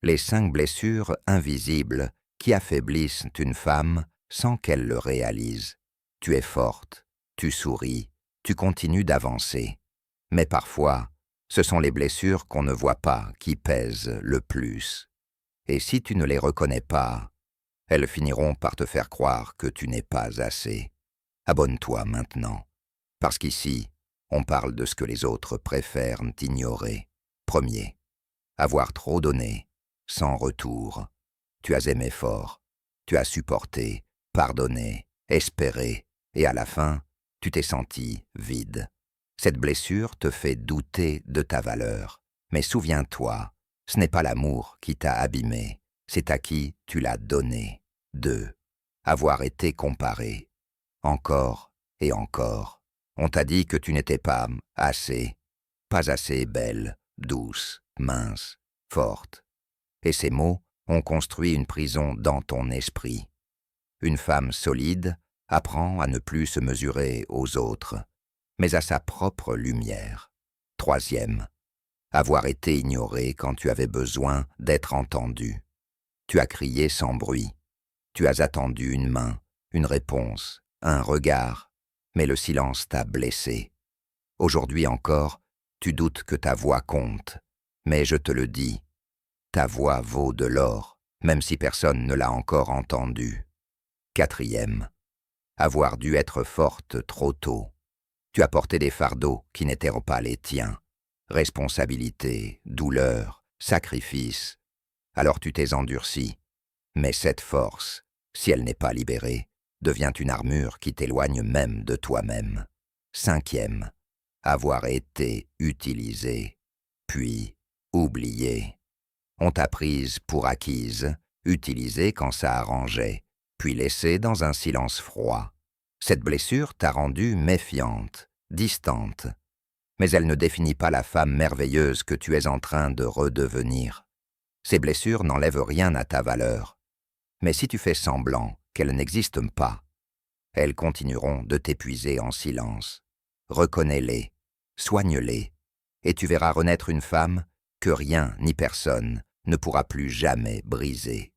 Les 5 blessures invisibles qui affaiblissent une femme sans qu'elle le réalise. Tu es forte, tu souris, tu continues d'avancer. Mais parfois, ce sont les blessures qu'on ne voit pas qui pèsent le plus. Et si tu ne les reconnais pas, elles finiront par te faire croire que tu n'es pas assez. Abonne-toi maintenant, parce qu'ici, on parle de ce que les autres préfèrent ignorer. Premier, avoir trop donné, sans retour. Tu as aimé fort, tu as supporté, pardonné, espéré, et à la fin, tu t'es senti vide. Cette blessure te fait douter de ta valeur. Mais souviens-toi, ce n'est pas l'amour qui t'a abîmé, c'est à qui tu l'as donné. 2. Avoir été comparé. Encore et encore. On t'a dit que tu n'étais pas assez belle, douce, mince, forte. Et ces mots ont construit une prison dans ton esprit. Une femme solide apprend à ne plus se mesurer aux autres, mais à sa propre lumière. 3. Avoir été ignoré quand tu avais besoin d'être entendu. Tu as crié sans bruit. Tu as attendu une main, une réponse, un regard, mais le silence t'a blessé. Aujourd'hui encore, tu doutes que ta voix compte, mais je te le dis, ta voix vaut de l'or, même si personne ne l'a encore entendue. 4. Avoir dû être forte trop tôt. Tu as porté des fardeaux qui n'étaient pas les tiens. Responsabilité, douleur, sacrifice. Alors tu t'es endurci. Mais cette force, si elle n'est pas libérée, devient une armure qui t'éloigne même de toi-même. 5. Avoir été utilisé, puis oublié. On t'a prise pour acquise, utilisée quand ça arrangeait, puis laissée dans un silence froid. Cette blessure t'a rendue méfiante, distante. Mais elle ne définit pas la femme merveilleuse que tu es en train de redevenir. Ces blessures n'enlèvent rien à ta valeur. Mais si tu fais semblant qu'elles n'existent pas, elles continueront de t'épuiser en silence. Reconnais-les, soigne-les, et tu verras renaître une femme que rien ni personne ne pourra plus jamais briser.